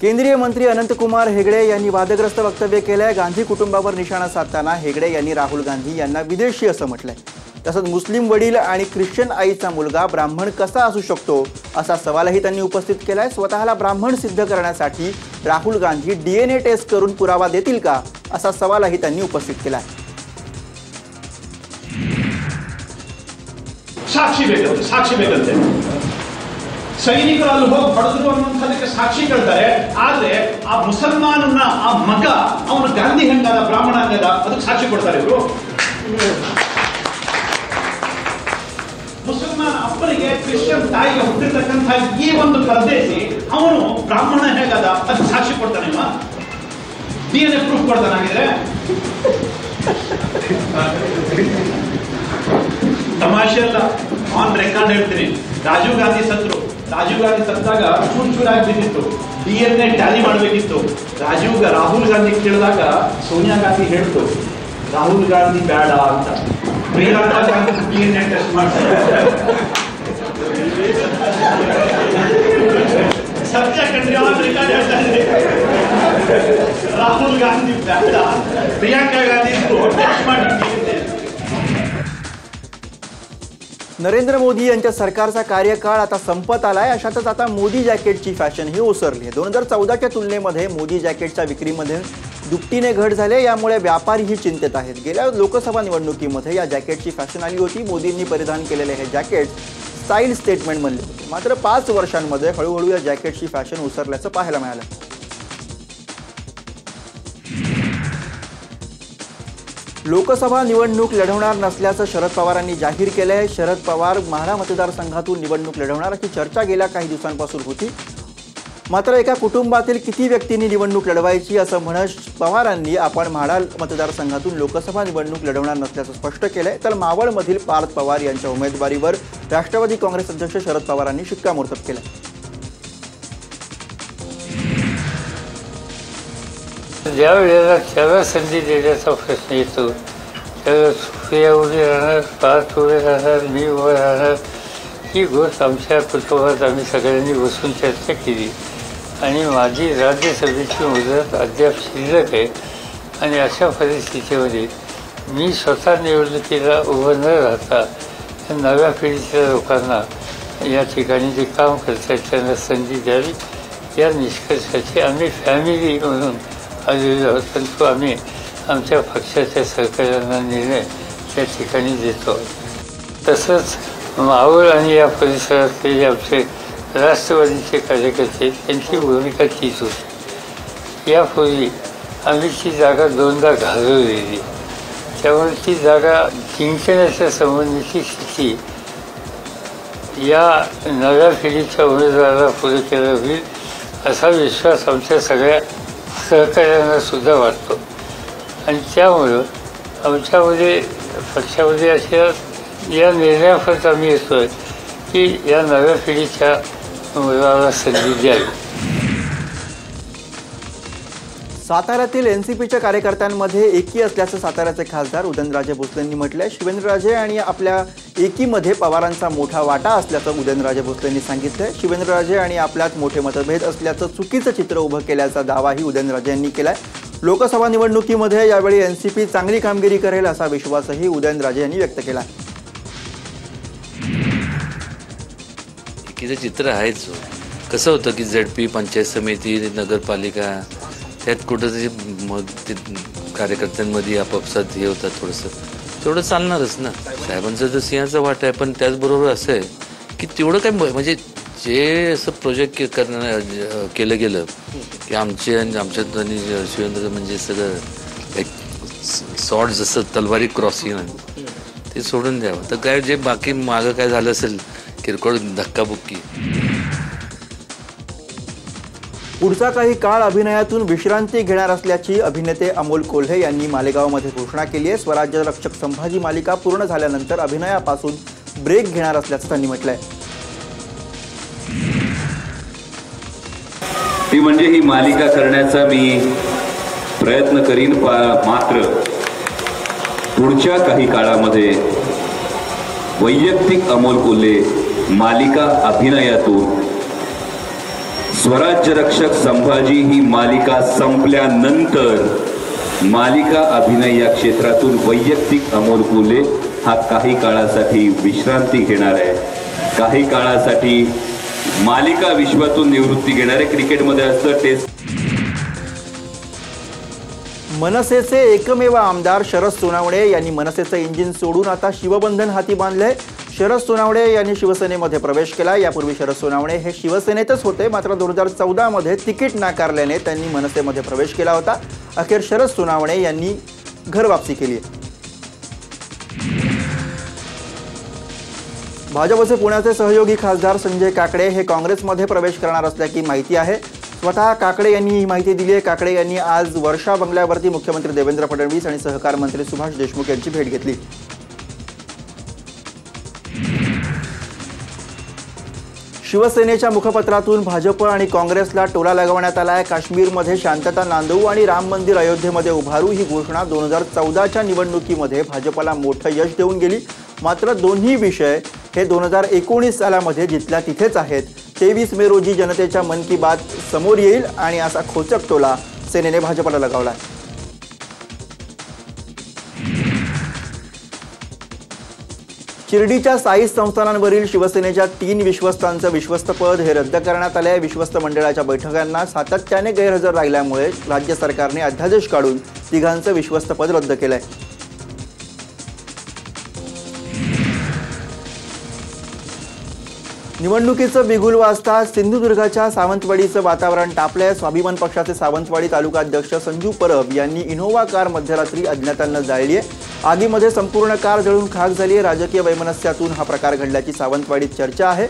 केंद्रीय मंत्री अनंतकुमार हेगडे यांनी वादग्रस्त वक्तव्य केले। गांधी कुटुंबावर निशाणा साधताना हेगडे यांनी राहुल गांधी यांना विदेशी असं म्हटलंय। तसंच मुस्लिम वडील आणि ख्रिश्चन आईचा मुलगा ब्राह्मण कसा असू शकतो असा सवालही त्यांनी उपस्थित केलाय। स्वतःला ब्राह्मण सिद्ध करण्यासाठी राहुल गांधी डीएनए टेस्ट करून पुरावा देतील का असा सवालही त्यांनी उपस्थित केलाय। ಸಾಕ್ಷಿ ಬೇಕಂತೆ ಸೈನಿಕರು ಅಲ್ಲಿ ಹೋಗಿ ಹೊಡೆದ್ರು ಅನ್ನೋದಕ್ಕೆ ಸಾಕ್ಷಿ ಕೇಳ್ತಾರೆ। ಆದ್ರೆ ಆ ಮುಸಲ್ಮಾನನ ಆ ಮಗ ಅವನು ಗಾಂಧಿ ಹೆಂಗಾದ ಬ್ರಾಹ್ಮಣ ಅನ್ನದ ಅದಕ್ಕೆ ಸಾಕ್ಷಿ ಕೊಡ್ತಾರೆ ಇವರು। ಮುಸಲ್ಮಾನ ಅಪ್ಪನಿಗೆ ಕ್ರಿಶ್ಚಿಯನ್ ತಾಯಿಗೆ ಹುಟ್ಟಿರ್ತಕ್ಕಂಥ ಈ ಒಂದು ಪರದೇಶಿ ಅವನು ಬ್ರಾಹ್ಮಣ ಹೇಗಾದ ಅದಕ್ಕೆ ಸಾಕ್ಷಿ ಕೊಡ್ತಾನೆ। ಡಿಎನ್ಎ ಪ್ರೂಫ್ ಕೊಡ್ತಾನಾಗಿದ್ರೆ ತಮಾಷೆ ಅಲ್ಲ, ಆನ್ ರೆಕಾರ್ಡ್ ಹೇಳ್ತೀನಿ। ರಾಜೀವ್ ಗಾಂಧಿ ಸತ್ತಾಗ ಚೂರಾಗಿ ಬಿದ್ದಿತ್ತು, ಡಿಎನ್ಎ ಟ್ಯಾಲಿ ಮಾಡಬೇಕಿತ್ತು। ರಾಹುಲ್ ಗಾಂಧಿ ಕೇಳಿದಾಗ ಸೋನಿಯಾ ಗಾಂಧಿ ಹೇಳ್ತು ರಾಹುಲ್ ಗಾಂಧಿ ಬೇಡ ಅಂತ, ಪ್ರಿಯಾಂಕಾ ಗಾಂಧಿ ಡಿಎನ್ಎ ಟೆಸ್ಟ್ ಮಾಡ್ತಾರೆ। ಸತ್ಯ ಕಂಡ್ರೆ ಆನ್ ರೆಕಾರ್ಡ್ ಹೇಳ್ತಾ ಇದ್ದೀನಿ, ರಾಹುಲ್ ಗಾಂಧಿ ಬೇಡ, ಪ್ರಿಯಾಂಕಾ ಗಾಂಧಿ ಟೆಸ್ಟ್ ಮಾಡಿ। नरेंद्र मोदी यांच्या सरकारचा कार्यकाळ आता संपत आलाय। अशातच आता मोदी जॅकेटची फॅशन ही ओसरली आहे। 2014च्या तुलनेमध्ये मोदी जॅकेटच्या विक्रीमध्ये दुपटीने घट झाली, यामुळे व्यापारीही चिंतेत आहेत। गेल्या लोकसभा निवडणुकीमध्ये या जॅकेटची फॅशन आली होती। मोदींनी परिधान केलेले हे जॅकेट स्टाईल स्टेटमेंट बनले होते। मात्र 5 वर्षांमध्ये हळूहळू या जॅकेटची फॅशन ओसरल्याचं पाहायला मिळालं। लोकसभा निवडणूक लढवणार नसल्याचं शरद पवारांनी जाहीर केलंय। शरद पवार माढा मतदारसंघातून निवडणूक लढवणार अशी चर्चा गेल्या काही दिवसांपासून होती। मात्र एका कुटुंबातील किती व्यक्तींनी निवडणूक लढवायची असं म्हणत पवारांनी आपण माढा मतदारसंघातून लोकसभा निवडणूक लढवणार नसल्याचं स्पष्ट केलंय। तर मावळमधील पार्थ पवार यांच्या उमेदवारीवर राष्ट्रवादी काँग्रेस अध्यक्ष शरद पवारांनी शिक्कामोर्तब केलं। ज्या वेळेला त्याला संधी देण्याचा प्रश्न येतो त्याला सुप्रिया उभे राहणार, पार्थ उभे राहणार, मी उभं राहणार, ही गोष्ट आमच्या कुटुंबात आम्ही सगळ्यांनी बसून चर्चा केली आणि माझी राज्यसभेची मुदत अद्याप शिल्लक आहे। आणि अशा परिस्थितीमध्ये मी स्वतः निवडणुकीला उभं न राहता नव्या पिढीच्या लोकांना या ठिकाणी जे काम करतात त्यांना संधी द्यावी या निष्कर्षाची आम्ही फॅमिली म्हणून आलेलो आहोत। परंतु आम्ही आमच्या पक्षाच्या सहकार्यांना निर्णय त्या ठिकाणी देतो। तसंच मावळ आणि या परिसरातले आमचे राष्ट्रवादीचे कार्यकर्ते त्यांची भूमिका तीच होती। यापूर्वी आम्ही ती जागा 2दा घालवलेली, त्यामुळे ती जागा जिंकण्याच्या संबंधीची स्थिती या नव्या पिढीच्या उमेदवाराला पुढे केलं होईल असा विश्वास आमच्या सगळ्या सहकार्यांना सुद्धा वाटतो। आणि त्यामुळं आमच्यामध्ये पक्षामध्ये अशा या निर्णयापर्यंत आम्ही येतोय की या नव्या पिढीच्या उमेदवाराला संधी द्यावी। साताऱ्यातील एनसीपीच्या कार्यकर्त्यांमध्ये एकी असल्याचं साताऱ्याचे खासदार उदयनराजे भोसलेंनी म्हटलंय। शिवेंद्रराजे आणि आपल्या एकीमध्ये पवारांचा मोठा वाटा असल्याचं उदयनराजे भोसलेंनी सांगितलंय। शिवेंद्रराजे आणि आपल्यात मोठे मतभेद असल्याचं चुकीचं चित्र उभं केल्याचा दावाही उदयनराजे यांनी केलाय। लोकसभा निवडणुकीमध्ये यावेळी एनसीपी चांगली कामगिरी करेल असा विश्वासही उदयनराजे यांनी व्यक्त केला। एकीचं चित्र आहेच। कसं होतं की झडपी, पंचायत समिती, नगरपालिका त्यात कुठंतरी ते कार्यकर्त्यांमध्ये आपापसात हे होतात, तेवढं चालणारच ना। साहेबांचं तर सिंहाचा वाटा आहे, पण त्याचबरोबर असं आहे की तेवढं काय म्हणजे जे असं प्रोजेक्ट केलं गेलं की आमचे आणि आमच्यात आणि शिवेंद्र म्हणजे सगळं एक सॉर्ट जसं तलवारी क्रॉसिंग ते सोडून द्यावं। तर काय जे बाकी मागं काय झालं असेल किरकोळ धक्काबुक्की। पुढचा काही काळ अभिनयातून विश्रांती घेणार असल्याची अभिनेते अमोल कोल्हे यांनी मालेगावमध्ये घोषणा केली आहे। स्वराज्य रक्षक संभाजी मालिका पूर्ण झाल्यानंतर अभिनयापासून ब्रेक घेणार असल्याचं त्यांनी म्हटलंय। ती म्हणजे ही मालिका करण्याचा मी प्रयत्न करीन, मात्र पुढच्या काही काळामध्ये वैयक्तिक अमोल कोल्हे मालिका अभिनयातून स्वराज्य रक्षक संभाजी ही मालिका संपल्यानंतर मालिका अभिनय या क्षेत्रातून वैयक्तिक अमोल कोल्हे हा काही काळासाठी विश्रांती घेणार आहे, काही काळासाठी मालिका विश्वातून निवृत्ती घेणार आहे. क्रिकेटमध्ये असतं टेस्ट. मनसेचे एकमेव आमदार शरद सोनावणे यांनी मनसेचं इंजिन सोडून आता शिवबंधन हाती बांधले. शरद सोनावणे यांनी शिवसेनेमध्ये प्रवेश केला. यापूर्वी शरद सोनावणे हे शिवसेनेतच होते, मात्र 2014 मध्ये तिकीट नाकारल्याने त्यांनी मनसेमध्ये प्रवेश केला होता. अखेर शरद सोनावणे यांनी घरवापसी केली आहे. भाजपचे पुण्याचे सहयोगी खासदार संजय काकडे हे काँग्रेसमध्ये प्रवेश करणार असल्याची माहिती आहे. स्वतः काकडे यांनी ही माहिती दिली आहे. काकडे यांनी आज वर्षा बंगल्यावरती मुख्यमंत्री देवेंद्र फडणवीस आणि सहकार मंत्री सुभाष देशमुख यांची भेट घेतली. शिवसेनेच्या मुखपत्रातून भाजप आणि काँग्रेसला टोला लगावण्यात आलाय. काश्मीरमध्ये शांतता नांदवू आणि राम मंदिर अयोध्येमध्ये उभारू ही घोषणा 2014च्या निवडणुकीमध्ये भाजपला मोठं यश देऊन गेली. मात्र दोन्ही विषय हे 2019 सालामध्ये जिथल्या तिथेच आहेत. 23 मे रोजी जनतेच्या मन की बात समोर येईल आणि असा खोचक टोला सेनेने भाजपला लगावला. शिर्डीच्या साई संस्थानांवरील शिवसेनेच्या 3 विश्वस्तांचं विश्वस्तपद हे रद्द करण्यात आले आहे. विश्वस्त मंडळाच्या बैठकांना सातत्याने गैरहजर राहिल्यामुळे राज्य सरकारने अध्यादेश काढून तिघांचं विश्वस्तपद रद्द केलंय. निवडणुकीचं बिगुल वाजता सिंधुदुर्गाच्या सावंतवाडीचं वातावरण तापलंय. स्वाभिमान पक्षाचे सावंतवाडी तालुका अध्यक्ष संजू परब यांनी इनोव्हा कार मध्यरात्री अज्ञातांना जाळली आहे. आगीमध्ये संपूर्ण कार जळून खाक झाली आहे. राजकीय वैमनस्यातून हा प्रकार घडल्याची सावंतवाडीत चर्चा आहे.